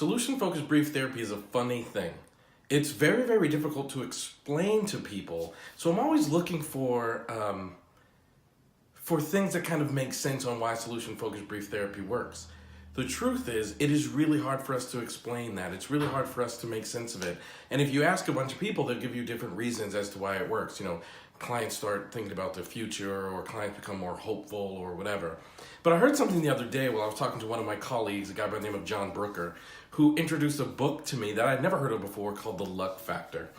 Solution-focused brief therapy is a funny thing. It's very, very difficult to explain to people. So I'm always looking for things that kind of make sense on why solution-focused brief therapy works. The truth is, it is really hard for us to explain that. It's really hard for us to make sense of it. And if you ask a bunch of people, they'll give you different reasons as to why it works. You know, clients start thinking about the future, or clients become more hopeful, or whatever. But I heard something the other day while I was talking to one of my colleagues, a guy by the name of John Brooker, who introduced a book to me that I'd never heard of before called The Luck Factor.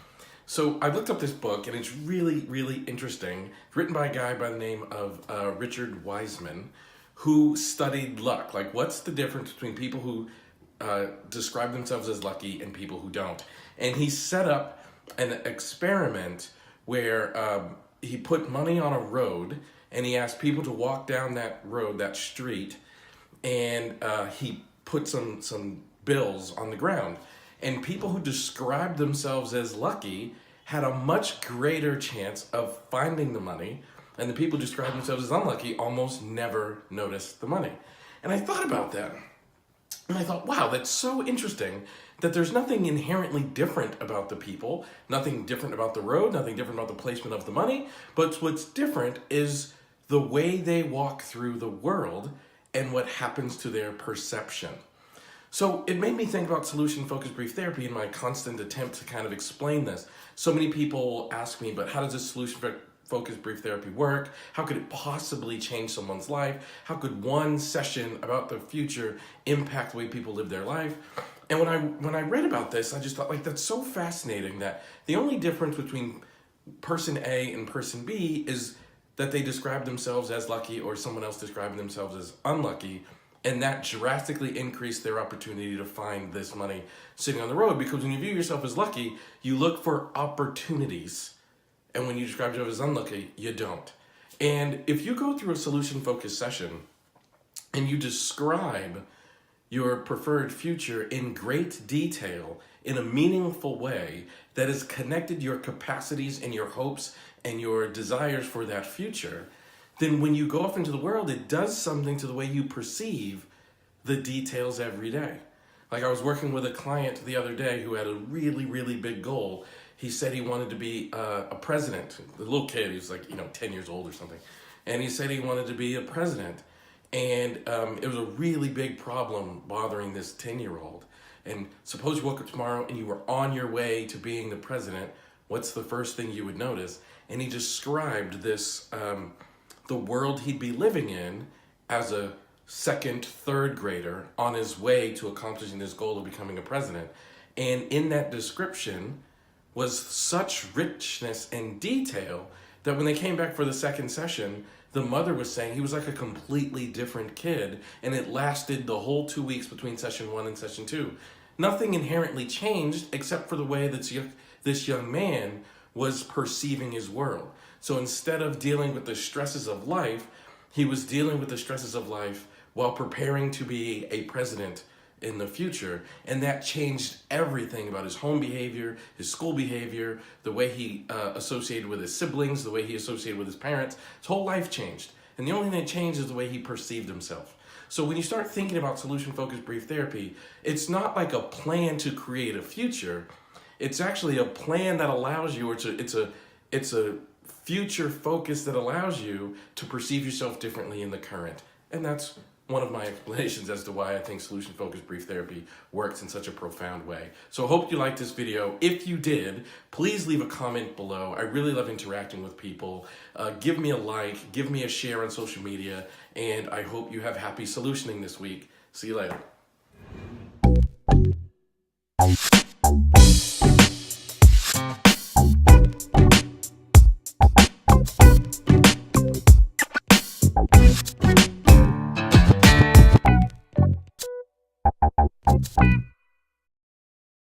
So I looked up this book, and it's really, really interesting. It's written by a guy by the name of Richard Wiseman, who studied luck. Like, what's the difference between people who describe themselves as lucky and people who don't? And he set up an experiment where he put money on a road, and he asked people to walk down that road, that street, and he put some bills on the ground. And people who described themselves as lucky had a much greater chance of finding the money, and the people who described themselves as unlucky almost never noticed the money. And I thought about that, and I thought, wow, that's so interesting that there's nothing inherently different about the people, nothing different about the road, nothing different about the placement of the money, but what's different is the way they walk through the world and what happens to their perception. So it made me think about solution-focused brief therapy in my constant attempt to kind of explain this. So many people ask me, but how does this solution-focused brief therapy work? How could it possibly change someone's life? How could one session about the future impact the way people live their life? And when I read about this, I just thought, like, that's so fascinating that the only difference between person A and person B is that they describe themselves as lucky or someone else describing themselves as unlucky. And that drastically increased their opportunity to find this money sitting on the road. Because when you view yourself as lucky, you look for opportunities. And when you describe yourself as unlucky, you don't. And if you go through a solution-focused session and you describe your preferred future in great detail, in a meaningful way that has connected your capacities and your hopes and your desires for that future, then when you go off into the world, it does something to the way you perceive the details every day. Like, I was working with a client the other day who had a really, really big goal. He said he wanted to be a president. The little kid, he was like, 10 years old or something. And he said he wanted to be a president. And it was a really big problem bothering this 10-year-old. And suppose you woke up tomorrow and you were on your way to being the president, what's the first thing you would notice? And he described this, the world he'd be living in as a second, third grader on his way to accomplishing his goal of becoming a president. And in that description was such richness and detail that when they came back for the second session, the mother was saying he was like a completely different kid, and it lasted the whole 2 weeks between session 1 and session 2. Nothing inherently changed except for the way that this young man was perceiving his world. So instead of dealing with the stresses of life, he was dealing with the stresses of life while preparing to be a president in the future. And that changed everything about his home behavior, his school behavior, the way he associated with his siblings, the way he associated with his parents. His whole life changed. And the only thing that changed is the way he perceived himself. So when you start thinking about solution-focused brief therapy, it's not like a plan to create a future. It's actually a plan that allows you, or it's a future focus that allows you to perceive yourself differently in the current. And that's one of my explanations as to why I think solution-focused brief therapy works in such a profound way. So I hope you liked this video. If you did, please leave a comment below. I really love interacting with people. Give me a like, give me a share on social media, and I hope you have happy solutioning this week. See you later.